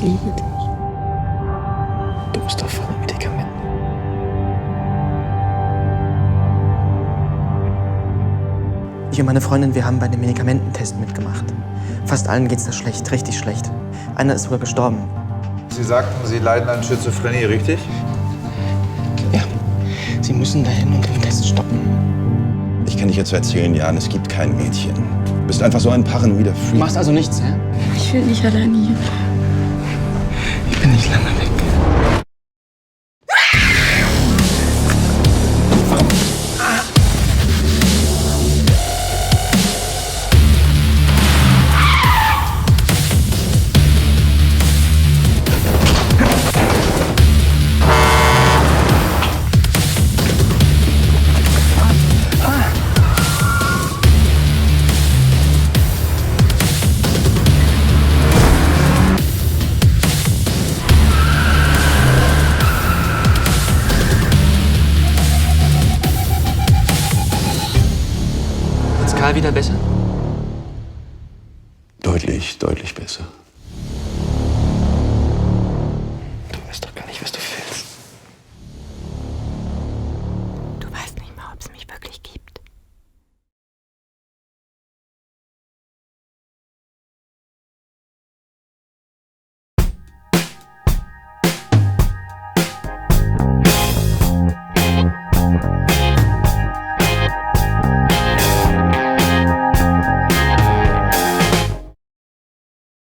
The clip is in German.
liebe dich. Du bist doch voller Medikamenten. Ich und meine Freundin, wir haben bei dem Medikamententest mitgemacht. Fast allen geht's da schlecht, richtig schlecht. Einer ist sogar gestorben. Sie sagten, Sie leiden an Schizophrenie, richtig? Ja, Sie müssen dahin und den Test stoppen. Ich kenne dich jetzt seit 10 Jahren, es gibt kein Mädchen. Du bist einfach so ein paranoider Freak. Du machst also nichts, ja? Ich will nicht alleine hier. Ich bin nicht lange weg. Ist Karl wieder besser? Deutlich, deutlich besser.